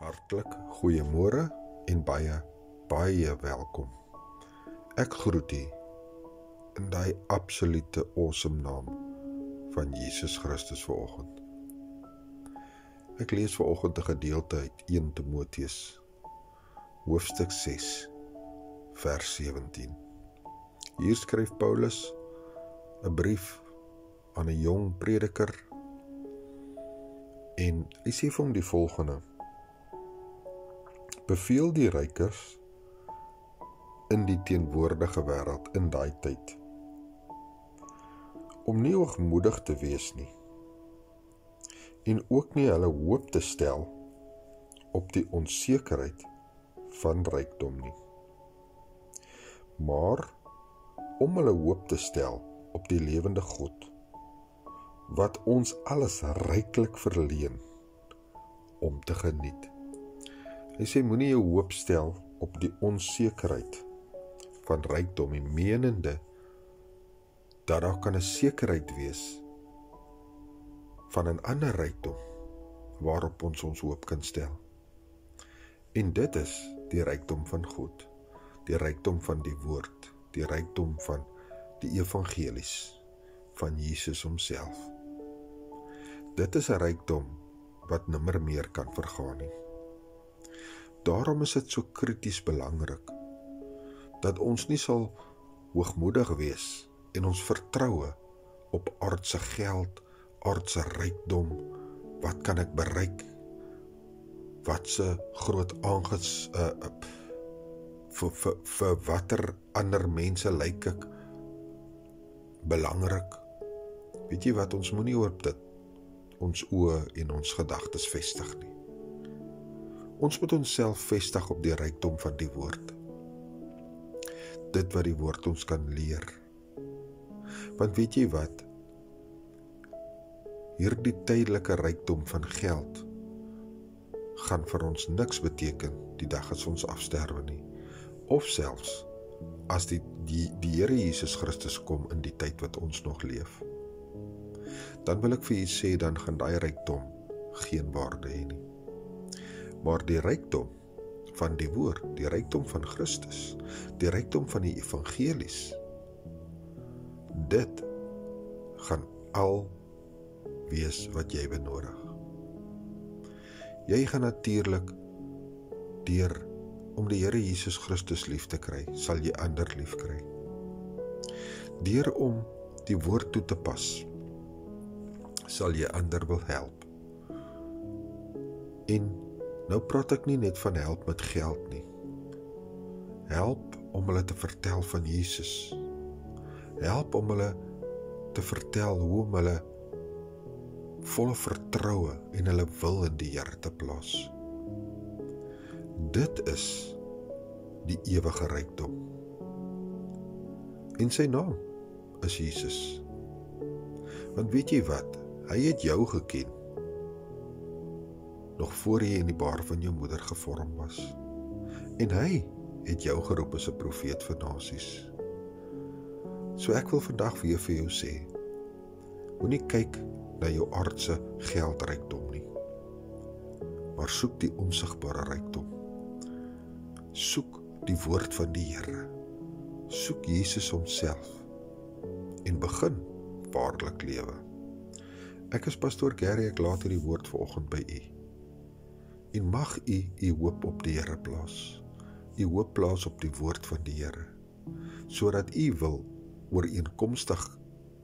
Hartlik goeiemôre en baie welkom. Ek groet u in die absolute awesome naam van Jesus Christus vanoggend. Ek lees vanoggend 'n gedeelte uit 1 Timoteus, hoofstuk 6, vers 17. Hier skryf Paulus 'n brief aan 'n jong prediker en hy sê vir hom die volgende: Beveel die rykers in die teenwoordige wêreld in daai tyd om nie hoogmoedig te wees nie en ook nie hulle hoop te stel op die onsekerheid van rykdom nie, maar om hulle hoop te stel op die lewende God wat ons alles ryklik verleen om te geniet. Hy sê moenie jou hoop stel op die onsekerheid van rykdom en menende dat daar kan 'n sekerheid wees van 'n ander rykdom waarop ons hoop kan stel. En dit is die rykdom van God, die rykdom van die woord, die rykdom van die evangelies van Jesus homself. Dit is 'n rykdom wat nimmer meer kan vergaan nie. Daarom is dit so krities belangrik dat ons nie sal hoogmoedig wees en ons vertroue op aardse geld, aardse rykdom, wat kan ek bereik, wat se groot vir watter ander mense lyk ek belangrik. Weet jy wat, ons moenie op dit ons oë en ons gedagtes vestig nie. Ons moet onsself vestig op die rykdom van die woord. Dit wat die woord ons kan leer. Want weet jy wat? Hierdie tydelike rykdom van geld gaan vir ons niks beteken die dag as ons afsterwe nie. Of selfs as die Here Jesus Christus kom in die tyd wat ons nog leef. Dan wil ek vir u sê, dan gaan daai rykdom geen waarde hê nie. Maar die rykdom van die woord, die rykdom van Christus, die rykdom van die evangelies, dit gaan al wees wat jy benodig. Jy gaan natuurlik deur om die Here Jesus Christus lief te kry, sal jy ander lief kry. Deur om die woord toe te pas, sal jy ander wil help. En nou praat ek nie net van help met geld nie. Help om hulle te vertel van Jesus. Help om hulle te vertel hoe om hulle volle vertroue en hulle wil in die Here te plaas. Dit is die ewige rykdom. En sy naam is Jesus. Want weet jy wat? Hy het jou geken nog voor jy in die baar van jou moeder gevorm was. En hy het jou geroep as 'n profeet vir nasies. So ek wil vandag weer vir jou sê, moenie kyk na jou aardse geldrykdom nie, maar soek die onsigbare rykdom. Soek die woord van die Here. Soek Jesus homself en begin waarlik lewe. Ek is pastoor Gary, ek laat hierdie woord vanoggend by u. En mag u hoop op die Here plaas. U hoop plaas op die woord van die Here, sodat u wil ooreenkomstig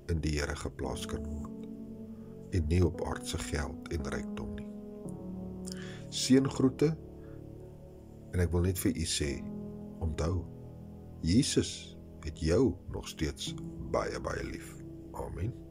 in die Here geplaas kan word en nie op aardse geld en rykdom nie. Seëngroete, en ek wil net vir u sê, onthou, Jesus het jou nog steeds baie lief. Amen.